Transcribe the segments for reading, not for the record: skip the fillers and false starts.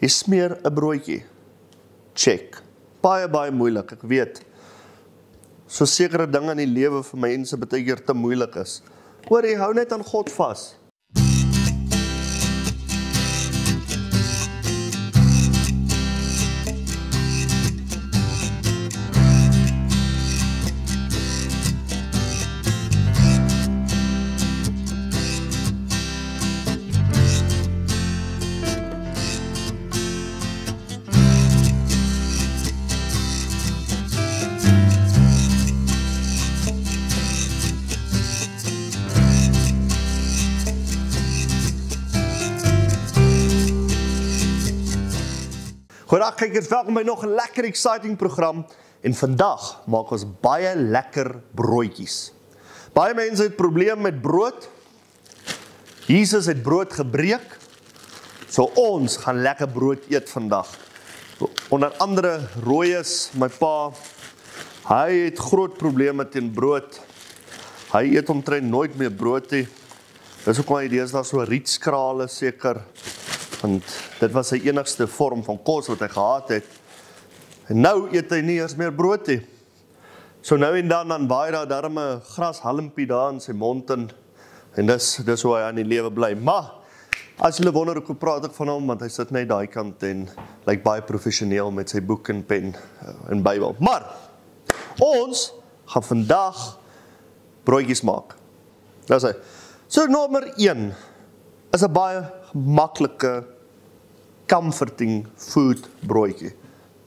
Jy smeer 'n broodjie. Check. Baie moeilik, ek weet. So sekere dinge in die lewe vir mense baie keer te moeilik is. Hoor jy, hou net aan God vas. Goeiedag kykers, welkom by nog 'n lekker exciting program en vandag maak ons baie lekker broodjies. Baie mense het probleem met brood. Jesus het brood gebreek, so ons gaan lekker brood eet vandag. Onder andere Rooies, my pa, hy het groot probleme teen brood. Hy eet omtrent nooit meer brood nie. Dis ook maar idees daar so rietskrale seker. Want dit was sy enigste vorm van kos wat hy gehad het. En nou eet hy nie eers meer brood nie. So nou en dan baie daar darm 'n grashalmpie daar in sy mond en dis hoe hy aan die lewe bly. Maar as julle wonder hoe praat ek van hom, want hy sit net daai kant en lyk baie professioneel met sy boek en pen en Bybel. Maar ons gaan vandag broodjies maak. Dis hy. So nommer 1 is 'n baie maklike, comforting food broodjie.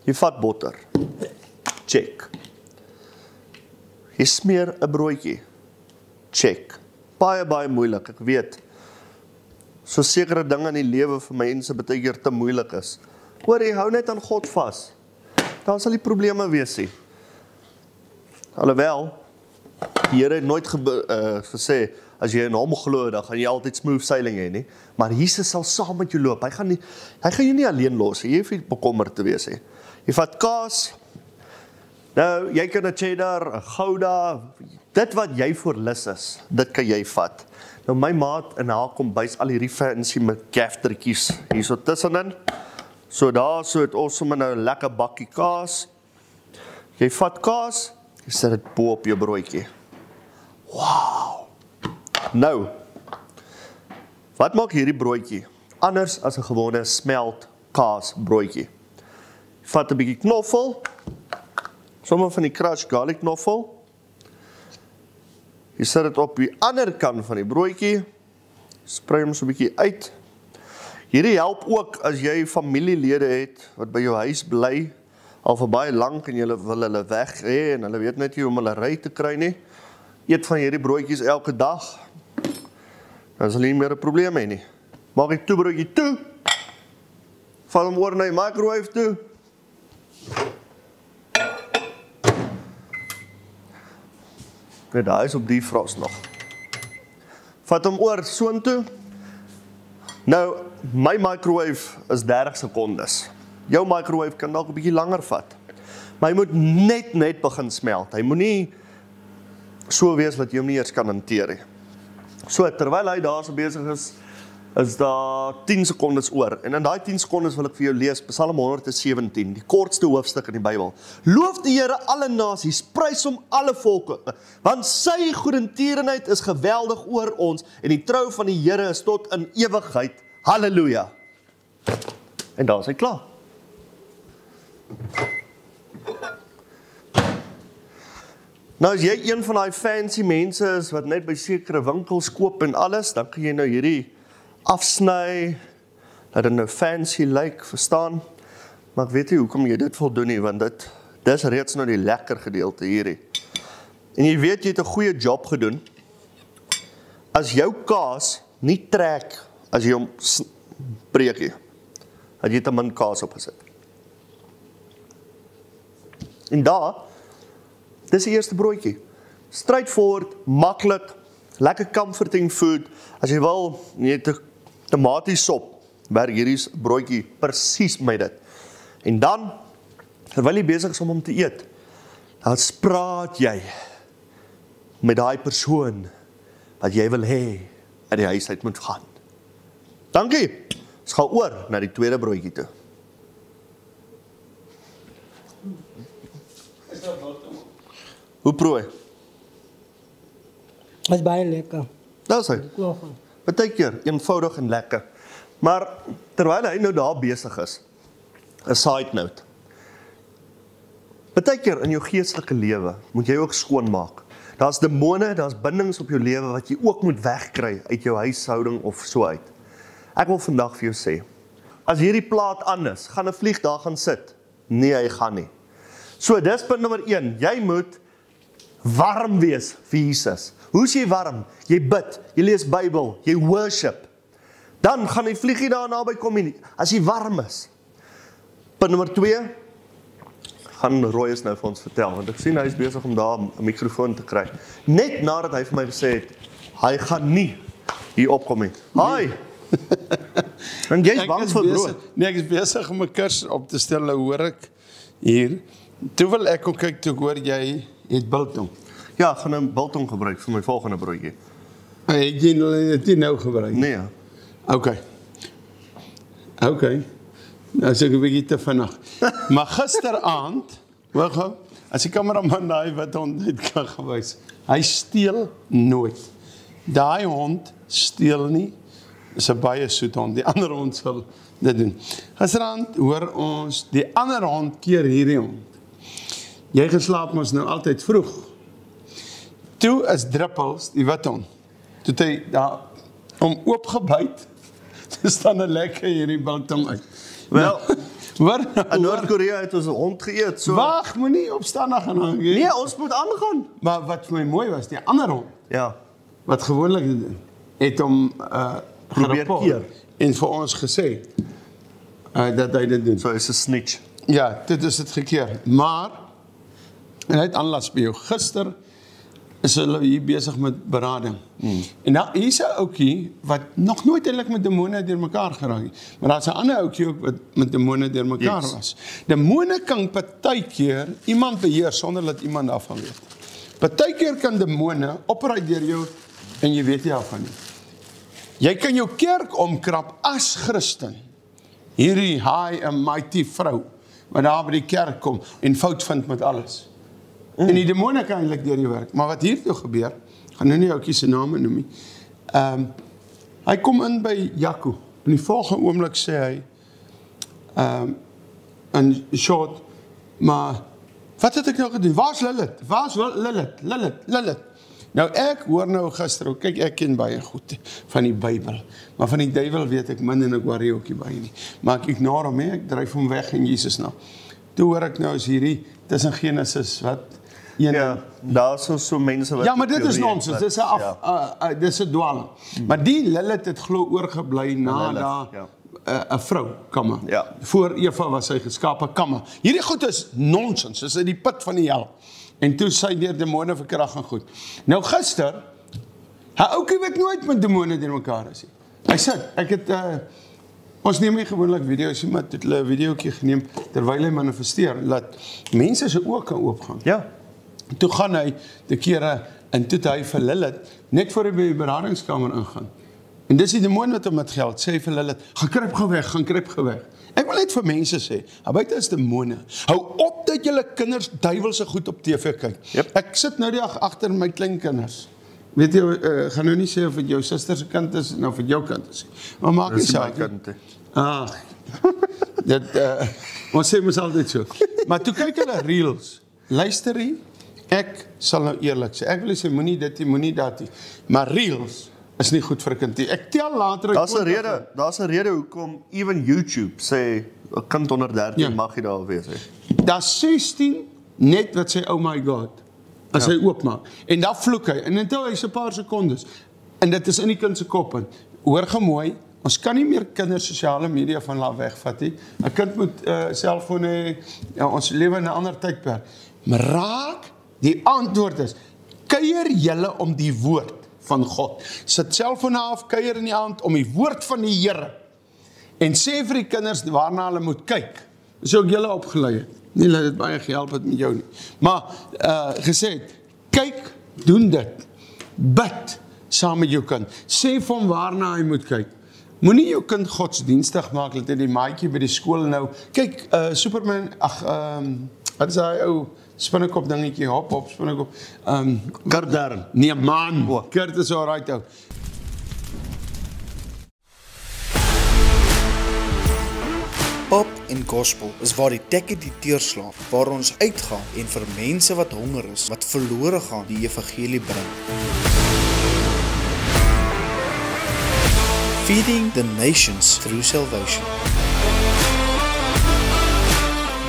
Jy vat botter. Check. Jy smeer 'n broodjie. Check. Baie moeilik, ek weet. So sekere dinge in die lewe vir mense baie keer te moeilik is. Hoor jy, hou net aan God vas. Dan sal die probleme wees nie. Alhoewel, die Here het nooit gesê, as jy in hom glo, dan gaan jy altyd smooth sailing hê, nie? Maar Jesus sal saam met jou loop. Hy gaan jou nie alleen los, jy hoef nie bekommerd te wees, he. Jy vat kaas, nou, jy kan 'n cheddar, 'n gouda, dit wat jy voor lus is, dit kan jy vat. Nou, my maat in haar kombuis al hierdie fancy met keftertjies hier so tussenin. So daar so het ons sommer nou 'n lekker bakkie kaas. Jy vat kaas, jy sit dit bo op jou broodjie. Wow! Nou, wat maak hierdie broodjie anders as 'n gewone smelt kaas broodjie? Vat 'n bietjie knoffel, sommer van die crushed garlic knoffel. Jy sit dit op die ander kant van die broodjie, sprei hom so 'n bietjie uit. Hierdie help ook as jy familielede het wat by jou huis bly al vir baie lank en jy wil hulle weg hê en hulle weet net nie hoe om hulle ry te kry nie. Eet van hierdie broodjies elke dag. Dan sal jy nie meer 'n probleem hê nie. Maak die toebroodjie toe. Vat hom oor na die microwave toe. Net daar is op die defrost nog. Vat hom oor soontoe. Nou, my microwave is 30 sekondes. Jou microwave kan dalk 'n bietjie langer vat. Maar hy moet net begin smelt. Hy moet nie so wees dat jy hom nie eers kan hanteer nie. So, terwyl hy daar so besig is daar 10 sekondes oor. En in daai 10 sekondes wil ek vir jou lees Psalm 117, die kortste hoofstuk in die Bybel. Loof die Here alle nasies, prys hom alle volke, want sy goedertierenheid is geweldig oor ons en die trou van die Here is tot in ewigheid. Halleluja. En daar is hy klaar. Nou as jy een van die fancy mense is wat net by sekere winkels koop en alles, dan kan jy nou hierdie afsny, dat dit nou fancy lyk, verstaan? Maar ek weet nie hoekom jy dit wil doen nie, want dis reeds nou die lekker gedeelte hierdie. En jy weet jy het 'n goeie job gedoen. As jou kaas nie trek as jy hom breek nie, dat jy te min kaas opgesit. En daar, dis die eerste broodjie. Straightforward, maklik, lekker comforting food. As jy wil, jy het 'n tomatiesop, werk hierdie broodjie presies met dit. En dan, terwyl jy besig is om hom te eet, dan praat jy met daai persoon wat jy wil hê uit die huis uit moet gaan. Dankie. Ons gaan oor na die tweede broodjie toe. Hoe prooi? Dat is baie lekker. Dis hy. Partykeer eenvoudig en lekker. Maar terwyl hy nou daar besig is, 'n side note. Partykeer in jou geestelike lewe moet jy ook skoonmaak. Daar's demone, daar's bindings op jou lewe wat jy ook moet wegkry uit jou huishouding of so uit. Ek wil vandag vir jou sê, as hierdie plaat aan is, gaan 'n vlieg daar gaan sit? Nee, hy gaan nie. So, dis punt nommer 1. Jy moet warm wees vir Jesus. Hoe is jy warm? Jy bid, jy lees Bybel, jy worship. Dan gaan die vliegie daar naby kom nie, as jy warm is. Punt nommer 2, gaan Roy is nou vir ons vertel, want ek sien hy is besig om daar 'n mikrofoon te kry. Net nadat hy vir my gesê het, hy gaan nie hier opkom nie. Hi! En jy is bang vir brood. Nee, ek is besig om 'n kursus op te stel, nou hoor ek hier. Toe wil ek ook kyk, toe hoor jy het biltong. Ja, ek gaan 'n biltong gebruik vir my volgende broodjie. Het jy dit nou gebruik? Nee. Okay. Nou is ek 'n bietjie te vinnig. Maar gisteraand, hoor gou, as die kameraman daai wat hond het kan gewys, hy steel nooit. Daai hond steel nie. Is 'n baie soet hond. Die ander hond sal dit doen. Gisteraand hoor ons die ander hond keer hierdie hond. Jy geslaap mos nou altyd vroeg. Toe is Druppels, die wit hond. Toe het hy daar om oopgebyt. Dis dan 'n lekker hierdie biltong uit. Wel, Hoor, in Noord-Korea het ons 'n hond geëet, so. Wag, moenie opstandig gaan hang. Nee, ons moet aangaan. Maar wat vir my mooi was, die ander hond, Ja. wat gewoonlik dit doen, het hom Probeer gerapporteer keer. en vir ons gesê dat hy dit doen. So is 'n snitch. Ja, dit is dit gekeer. Maar, en hy het aanlas by jou. Gister is hulle hier besig met berading. En nou, hier is 'n ouetjie wat nog nooit eintlik met demone deurmekaar geraak het. Maar daar's 'n ander ouetjie ook wat met demone deurmekaar was. Demone kan partykeer iemand beheer sonder dat iemand daarvan weet. Partykeer kan demone operate deur jou en jy weet nie daarvan nie. Jy kan jou kerk omkrap as Christen. Hierdie high and mighty vrou wat daar by die kerk kom en fout vind met alles. En die demone kan eintlik deur jou werk. Maar wat hier toe gebeur, gaan nou nie ouetjie se name noem nie. Hy kom in by Jaco. In die volgende oomblik sê hy in short, maar wat het ek nou gedoen? Waar's Lilith? Waar's Lilith? Nou ek hoor nou gister, kyk ek ken baie goed van die Bybel, maar van die duiwel weet ek min en ek worry ook nie baie nie. Maar ek ignore hom, ek dryf hom weg in Jesus naam. Toe hoor ek nou is hierdie tussen Genesis wat Ja, daar is so mense wat... Ja, maar dit is nonsens, dis 'n dwaling. Maar die Lilith het glo oorgebly na daar 'n vrou, kamma. Ja. Voor Eva was sy geskape, kamma. Hierdie goed is nonsens, dis uit die put van die hel. En toe sy deur demone verkrag en goed. Nou gister, hy ouetjie weet nooit met demone deur mekaar is nie. Hy sê, ek het ons neem nie gewoonlik video's nie, maar het hulle 'n videoetjie geneem terwyl hy manifesteer, laat mense se oë kan oopgaan. Ja. Toe gaan hy die kere en toe hy vir Lilith net voor hy by die beradingskamer ingaan. En dis die demoon wat hom met geld sê vir Lilith, gaan kruip gou weg. Ek wil net vir mense sê, buite is demone. Hou op dat julle kinders duiwelse goed op TV kyk. Yep. Ek sit nou die dag agter my kleinkinders. Weet jy, gaan nou nie sê of dit jou suster se kind is en of dit jou kind is. Maar maak nie saak. Dit ons sê mos altyd so. Maar toe kyk hulle reels. Luister hier. Ek sal nou eerlik sê, ek wil sê, moenie dit nie, moenie dat nie, maar reels is nie goed vir 'n kind nie. Ek tel later... Daar's 'n rede hoekom even YouTube sê, 'n kind onder 13 mag nie daar wees. Daar's 16 net wat sê, oh my God, as hy oopmaak. En dan vloek hy, en dan hy 'n paar sekondes, en dit is in die kind se kop in. Hoor gemooi, ons kan nie meer kinders sosiale media van laat wegvat nie. 'n Kind moet selfoon hê, ons lewe in 'n ander tydperk. Maar raak, die antwoord is, kuier julle om die woord van God. Sit selfoon af, kuier in die aand om die woord van die Here. En sê vir die kinders waarna hulle moet kyk. Dis ook julle opgelei het. Nie dat dit baie gehelp het met jou nie. Maar gesê het, kyk, doen dit. Bid saam met jou kind. Sê vir hom waarna hy moet kyk. Moenie jou kind godsdienstig maak, dat hy die maatjie by die skool nou, kyk, Wat is daai ou spinnekop dingetjie, hop, spinnekop. Kardern. Nee man, O. Kurt is alright ou. Pop en gospel is waar die tekke die deurslaan, waar ons uitgaan en vir mense wat honger is, wat verlore gaan, die evangelie bring. Feeding the nations through salvation.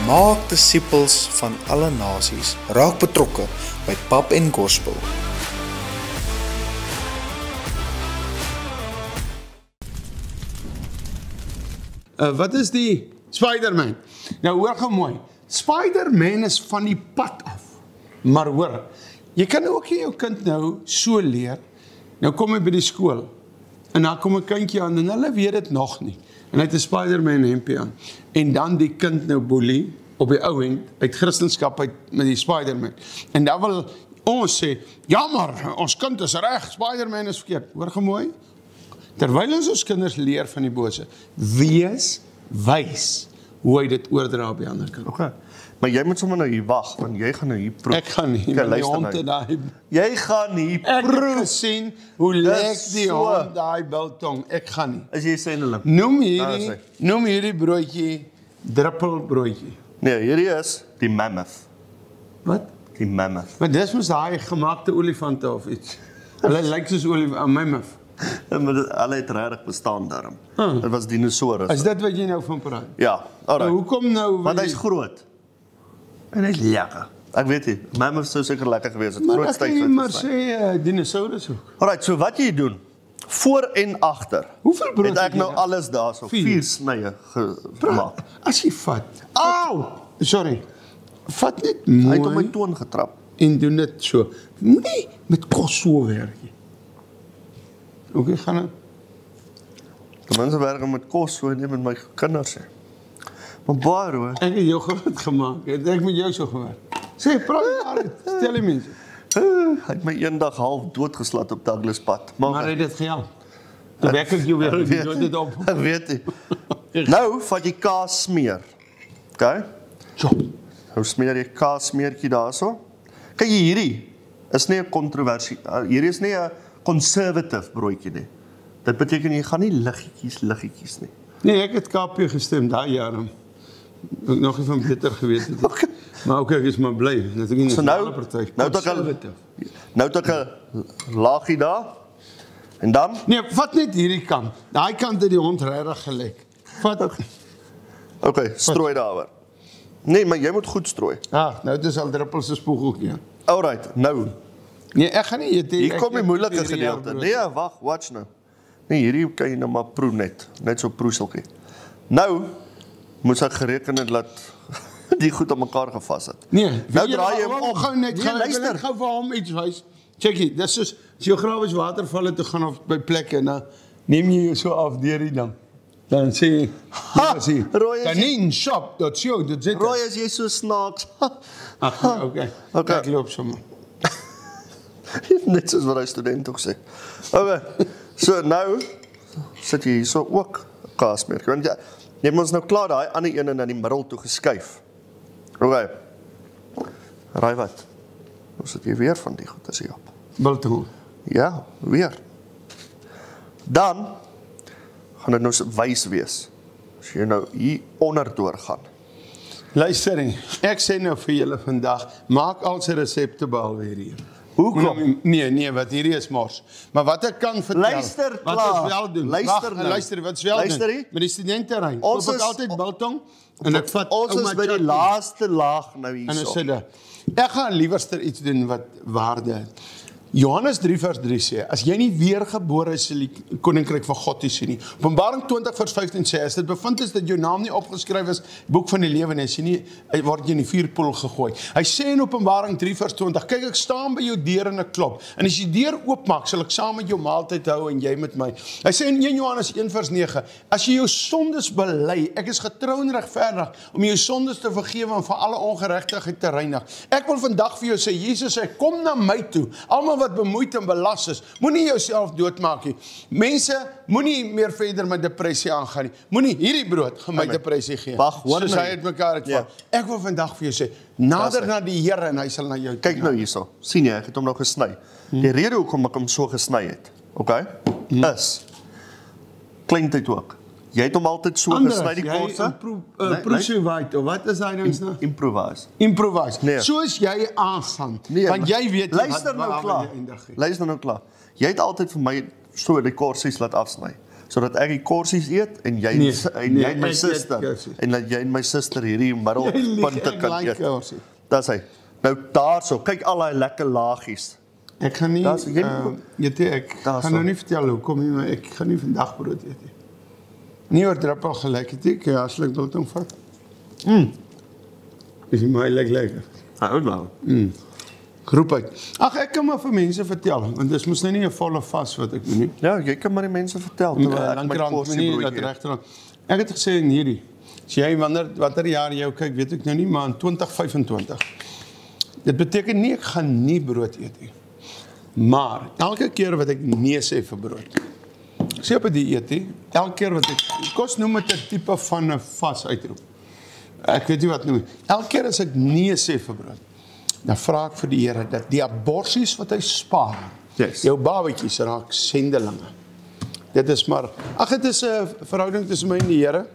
Maak disippels van alle nasies, raak betrokke by Pop en Gospel. Wat is die Spider-Man? Nou hoor gou mooi, Spider-Man is van die pad af. Maar hoor, jy kan ook jou kind nou so leer, nou kom hy by die skool, en dan kom 'n kindjie aan, en hulle weet dit nog nie, en hy het 'n Spider-Man hempie aan, en dan die kind nou boelie, op die ou end, uit Christendom uit met die Spider-Man, en dan wil ons sê, jammer, ons kind is reg, Spider-Man is verkeerd, hoor gou mooi, terwyl ons kinders leer van die bose, wees wys hoe hy dit oordra op die ander kant. Okay. Maar jy moet sommer nou hier wag, want jy gaan nou hier proef. Ek gaan nie, Okay, met die luister hond nou. te daai. Jy gaan hier Ek het proef. gesien hoe Dis lek die so. hond daai biltong. Ek gaan nie. As jy sê hulle. Noem hierdie broodjie druppelbroodjie. Nee, hierdie is die mammoth. Wat? Die mammoth. Maar dis mos daai gemaakte olifante of iets. Hulle lyk soos mammoth. Maar hulle het regtig bestaan daarom. Dit was dinosourus. Is dit wat jy nou van praat? Ja, Nou, alright. hoekom nou? Want hy's groot. En hy's lekker. Ek weet nie, mammoth sou seker lekker gewees het. Maar Groot ek kan jy styf maar uit. sê dinosaurus ook. Alright, so wat jy doen, voor en agter. Hoeveel brood het ek het jy nou nou? alles daarso, 4 4 snye gemaak. As jy vat. Au! Sorry. Vat net Hy het op my mooi toon getrap. en doen dit so. Moenie met kos so werk nie. Okay, gaan nou. Die mense werk met kos so nie met my kinders hè. Maar baie hoor. Ek het jou groot gemaak. Ek met jou so gewerk. Sê, praat maar. Stel die mense. Hy het my eendag half doodgeslat op Douglas pad. Maar het dit gehelp? Toe wek ek jou weer en jy dood dit op. Ek weet nie. Nou vat jy kaas smeer. OK? Chop. Nou smeer jy kaas smeertjie daarso. Kyk hierdie is nie 'n kontroversie. Hierdie is nie 'n conservative broodjie nie. Dit beteken jy gaan nie liggetjies nie. Nee, ek het KP gestem daai jare. Ek nog nie van beter geweet het. Okay. Maar ook ek is maar bly. Dat ek nie So nou het ek 'n laagie daar. En dan Nee, vat net hierdie kant. Daai kant het die hond regtig gelek. Vat. okay, strooi daaroor. Nee, maar jy moet goed strooi. Nou dis al druppels se spoeg ook ja. Alright, nou. Nee, ek gaan nie eet nie. Hier Ek kom die eet moeilike 4 jaar gedeelte. brood. Nee, wag, watch nou. Nee, hierdie kan jy nou maar proe net so proeseltjie. Nou moes ek gereken het dat die goed aan mekaar gevas het. Nee, nou weet draai jy waarom? hom om. Gou net, Nee, gou, luister. ek wil net gou vir hom iets wys. Checkie, dis soos as jou grawe watervalle toe gaan of by plekke en dan neem jy jou so af deur die ding. Dan sê jy, Roy, as jy- Tanin shop, dat sjoe, dit zit. Roy, as jy so snaaks. Ag, nee, okay. Okay. Ek loop sommer. Net soos wat hy student ook sê. Okay. So nou sit jy hierso ook kaasmerk. Want jy moet ons nou klaar daai ander een na die middel toe geskuif. Okay. Raai wat? Nou sit jy weer van die goed as jy op. Biltong. Ja, weer. Dan gaan dit nou wys wees. As jy nou hier onder deurgaan. Luister nie. Ek sê nou vir julle vandag, maak al se resepte behalwe hierdie. Hoekom? Nee, wat hierdie is mors. Maar wat ek kan vertel, Luister wat klaar. ons wel doen. Luister Wag, nou. luister, wat ons wel Luister doen. hier. Met die studenterrein. Ons Koop ek is- altyd biltong en ek vat Ons is by die laaste laag nou en hierso. ons sê dit. Ek gaan liewerster iets doen wat waarde het. Johannes 3 vers 3 sê, as jy nie weergebore is, sal die koninkryk van God nie sien nie. Openbaring 20 vers 15 sê, as dit bevind is dat jou naam nie opgeskryf is, boek van die lewe nie, sien nie, word jy in die vuurpoel gegooi. Hy sê in Openbaring 3 vers 20, kyk ek staan by jou deur en ek klop, en as jy die deur oopmaak, sal ek saam met jou maaltyd hou en jy met my. Hy sê in 1 Johannes 1 vers 9, as jy jou sondes bely, ek is getrou en regverdig om jou sondes te vergewe en van alle ongeregtigheid te reinig. Ek wil vandag vir jou sê, Jesus sê, kom na my toe, almal wat bemoeid en belas is, moenie jouself doodmaak nie. Mense, moenie meer verder met depressie aangaan nie. Moenie hierdie brood gaan my depressie gee. Wag, hoor soos nou. hy het mekaar uitval. Ja. Ek wil vandag vir jou sê, nader na die Here en hy sal na jou Kyk nou hierso. Sien jy, ek het hom nou gesny. Die rede hoekom ek hom so gesny het, okay? Is kleintyd ook. Jy het hom altyd so gesny die korse. Improvise, of wat is hy nou? Improvise. Improvise. Nee. Soos jy aangaan, Nee, want jy weet luister nou klaar. Luister nou klaar. Jy het altyd vir my so die korsies laat afsny, sodat ek die korsies eet en jy Nee, en jy en my ek eet suster korsies. en dat jy en my suster hierdie middelpunte kan like eet. korsies. Dis hy. Nou daarso, kyk al daai lekker laagies. Ek gaan nie, Daar's- jy- ek Daar's gaan nou so. nie vertel hoekom nie, maar ek gaan nie vandag brood eet nie. Nie oor druppel gelyk het ek, as ek biltong vat. Is my lekker. Hou nou. Groep uit. Ag, ek kan maar vir mense vertel, want dis mos nou nie 'n volle vas wat ek doen nie. Ja, jy kan maar die mense vertel terwyl ek my korsie broodjie eet. Regterhand. Ek het gesê in hierdie, as jy watter jaar jy kyk, weet ek nou nie, maar in 2025. Dit beteken nie ek gaan nie brood eet nie. Maar elke keer wat ek nee sê vir brood. Ek sê op 'n dieet nie, elke keer wat ek kos noem dit 'n tipe van 'n vas uitroep. Ek weet nie wat noem. Elke keer as ek nee sê vir brood, dan vra ek vir die Here dat die aborsies wat hy spaar, Yes. jou babatjies raak sendelinge. Dit is maar, dit is 'n verhouding tussen my en die Here.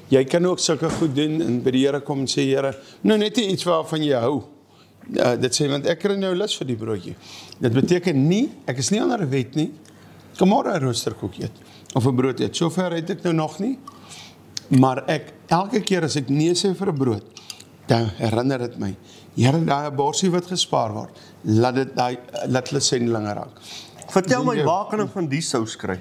Jy kan ook sulke goed doen en by die Here kom en sê, Here, nou net iets waarvan jy hou. Dit sê, want ek kry nou lus vir die broodjie. Dit beteken nie, ek is nie onder 'n wet nie, kan môre 'n roosterkoek eet, of 'n brood eet. Sover het ek nou nog nie, maar elke keer as ek nee sê vir 'n brood, dan herinner dit my, Here, daai aborsie wat gespaar word, laat hulle sendelinge raak. Vertel my, waar kan ek van die sous kry?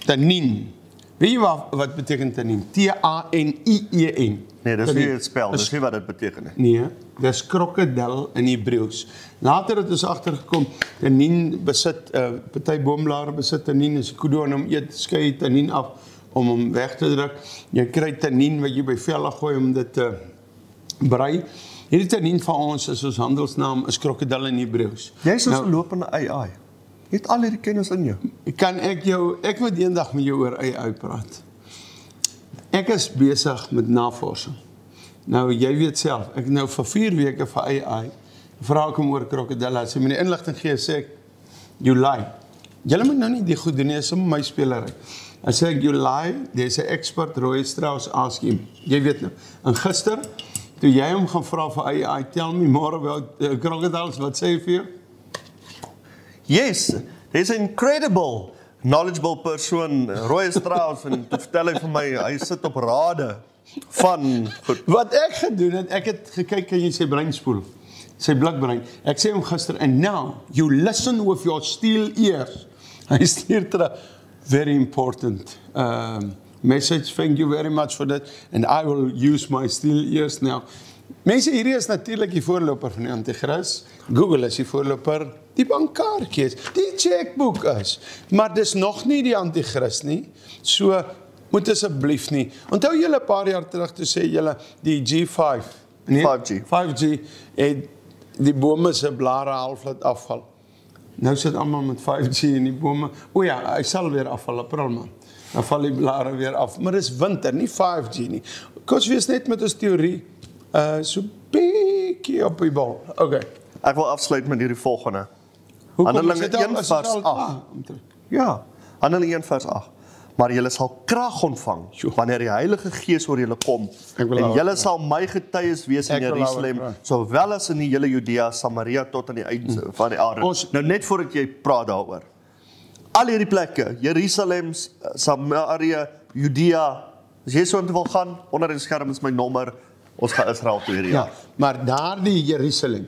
Tannin. Weet jy wat beteken tannin? T-A-N-I-E-N. Nee, dis nie het spel, dis nie wat dit beteken nie. Nee, dis krokodil in Hebreëus. Later het ons agtergekom, tannin besit, party boomblare besit tannin, as die koe aan hom eet, skei tannin af om hom weg te druk. Jy kry tannin wat jy by velle gooi om dit te brei. Hierdie tannin van ons is ons handelsnaam, is krokodil in Hebreëus. Jy's so 'n lopende AI. Jy het al hierdie kennis in jou. Ek moet eendag met jou oor AI praat. Ek is besig met navorsing. Nou, jy weet self, ek het nou vir 4 weke vir AI, vra ek hom oor krokodille, as hy my die inligting gee, sê ek, you lie. Julle moet nou nie die goed doen nie, is my spelery. As ek, you lie, there's 'n expert, Roy Strauss, ask him. Jy weet nou, en gister, toe jy hom gaan vra vir AI, tell me more about crocodiles, wat sê hy vir jou? Yes, there's an incredible knowledgeable persoon, Roy Strauss, en toe vertel hy vir my, hy sit op rade van goed. Wat ek gedoen het, ek het gekyk, kan jy sy brein spoel, sy blikbrein. Ek sê hom gister, and now, you listen with your steel ears. Hy stuur terug, very important message, thank you very much for that, and I will use my steel ears now. Mense, hierdie is natuurlik die voorloper van die Antichrist. Google is die voorloper, die bankkaartjie is, die checkboek is. Maar dis nog nie die Antichrist nie. So, moet asseblief nie. Onthou julle 'n paar jaar terug, toe sê julle, die G5, nee, 5G, het die bome se blare half laat afval. Nou sit almal met 5G in die bome. O ja, hy sal weer afval, April man. Dan val die blare weer af. Maar dis winter, nie 5G nie. Kos wees net met ons teorie, so bietjie op die bal. Okay. Ek wil afsluit met hierdie volgende. Hoekom Handelinge is dit 1 vers 8. Ja, Handelinge 1 vers 8. Maar julle sal krag ontvang wanneer die Heilige Gees oor julle kom. En julle sal my getuies wees in Jerusalem, sowel as in die hele Judea, Samaria tot aan die einde van die aarde. Nou net voordat jy praat daaroor. Al hierdie plekke, Jerusalem, Samaria, Judea, as jy so wil gaan, onder die skerm is my nommer, ons gaan Israel toe hierdie jaar. Ja, maar daardie Jerusalem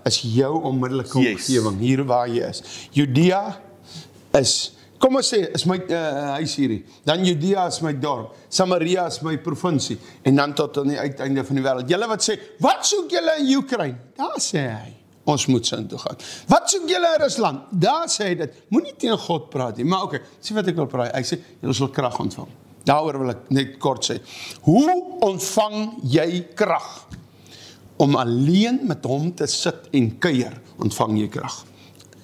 is jou onmiddellike omgewing, hier waar jy is. Judea is, kom ons sê, is my huis hierdie. Dan Judea is my dorp. Samaria is my provinsie. En dan tot aan die uiteinde van die wêreld. Julle wat sê, wat soek julle in Oekraïne? Daar sê hy, ons moet sin toe gaan. Wat soek julle in Rusland? Daar sê hy dit. Moenie teen God praat nie. Maar okay, sê wat ek wil praat. Hy sê, julle sal krag ontvang. Daaroor wil ek net kort sê. Hoe ontvang jy krag? om alleen met hom te sit en kuier, ontvang jy krag.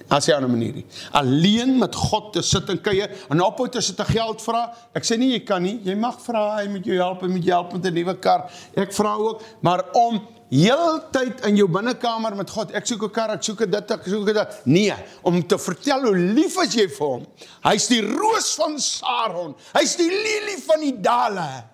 As jy aan 'n manier nie. Alleen met God te sit en kuier, en ophou te sit en geld vra, ek sê nie jy kan nie, jy mag vra, hy moet jou help met 'n nuwe kar, ek vra ook, maar om heeltyd in jou binnekamer met God, ek soek 'n kar, ek soek dit, nee, om te vertel hoe lief is jy vir hom, hy's die roos van Saron, hy's die lelie van die dale,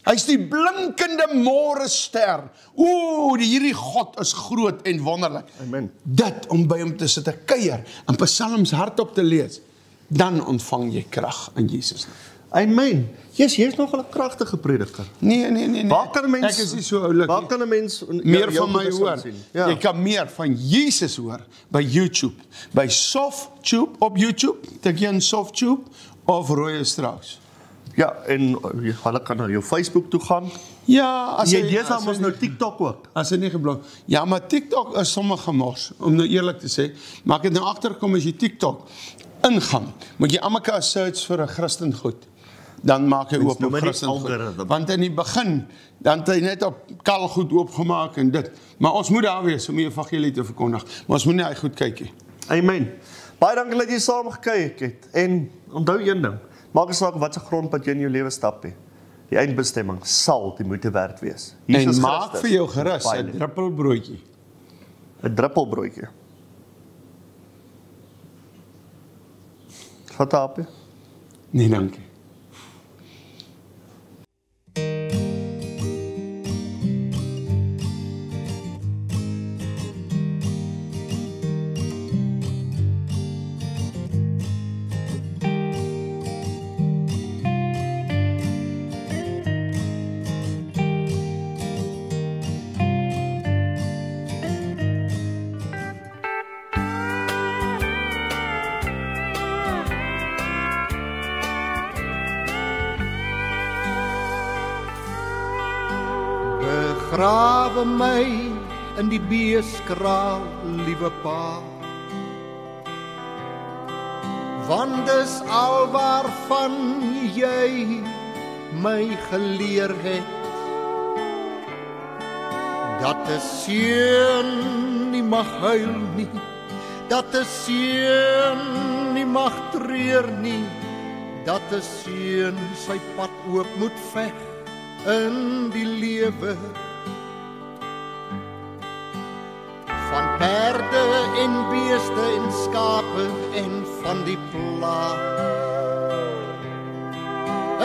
hy's die blinkende môrester. Hierdie God is groot en wonderlik. Amen. Dit om by hom te sit te kuier en psalms hardop te lees, dan ontvang jy krag in Jesus naam. Amen. Jy's nog 'n kragtige prediker. Nee. Waar kan 'n mens Ek is nie so oulik Waar nie. kan 'n mens Meer jou van my bestand hoor. sien? Ja. Jy kan meer van Jesus hoor by YouTube, by Softube op YouTube, tik jy in Softube of Rooi Strauss. Ja, en hulle kan na jou Facebook toe gaan. Ja, as Jy hy- deesdae as mos hy- nou TikTok ook. As hy nie geblok. Ja, maar TikTok is sommer gemors, om nou eerlik te sê. Maar ek het nou agtergekom as jy TikTok ingaan, moet jy almekaar search vir 'n Christen goed. Dan maak hy oop noem op maar die Christen goed. algoritme. Want in die begin, dan het hy net op kal goed oopgemaak en dit. Maar ons moet daar wees om die evangelie te verkondig. Maar ons moet nie hy goed kyk nie. Amen. Baie dankie dat jy saam gekyk het. En onthou een ding, maak nie saak wat se grondpad jy in jou lewe stap nie. Die eindbestemming sal die moeite werd wees. En maak Christus vir jou gerus baie 'n lief. druppelbroodjie. 'n druppelbroodjie. Wat hape? Nee, dankie. Begrawe my in die beeskraal, liewe pa. Want dis al waarvan jy my geleer het, dat 'n seun nie mag huil nie, dat 'n seun nie mag treur nie, dat 'n seun sy pad oop moet veg in die lewe. Van perde en beeste en skape en van die plaag,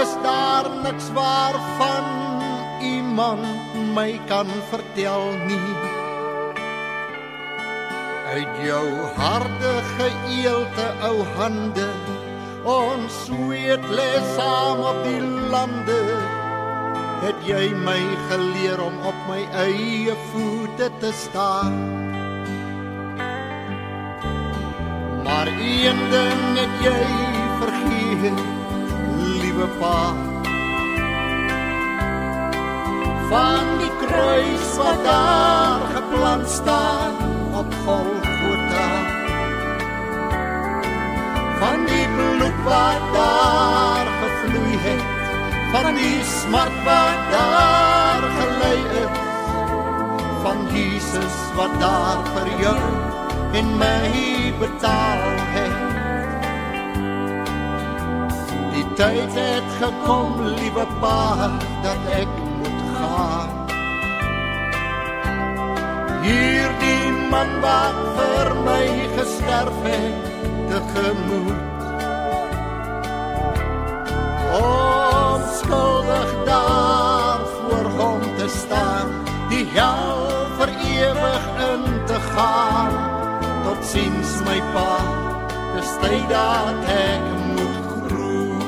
is daar niks waarvan iemand my kan vertel nie. Uit jou harde geëelte ou hande, ons sweet lê saam op die lande, het jy my geleer om op my eie voete te staan. Maar een ding het jy vergeet, liewe pa, van die kruis wat daar geplant staan op Golgotha, van die bloed wat daar gevloei het, van die smart wat daar gelei is, van Jesus wat daar vir jou en my betaal het. Die tyd het gekom, liewe pa, dat ek moet gaan. Hierdie man wat vir my gesterf het, tegemoet. Onskuldig daar voor hom te staan, die hel vir ewig in te gaan. Tot ziens my pa, dis tyd dat ek moet groet.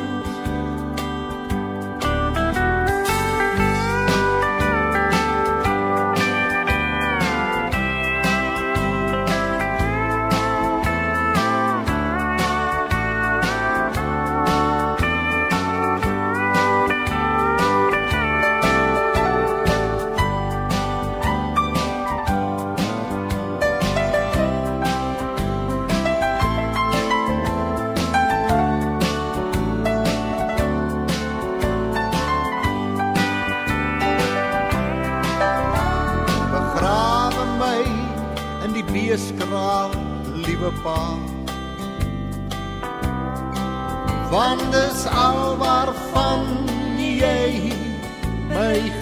weeskraal, liewe pa. Want dis al waarvan jy my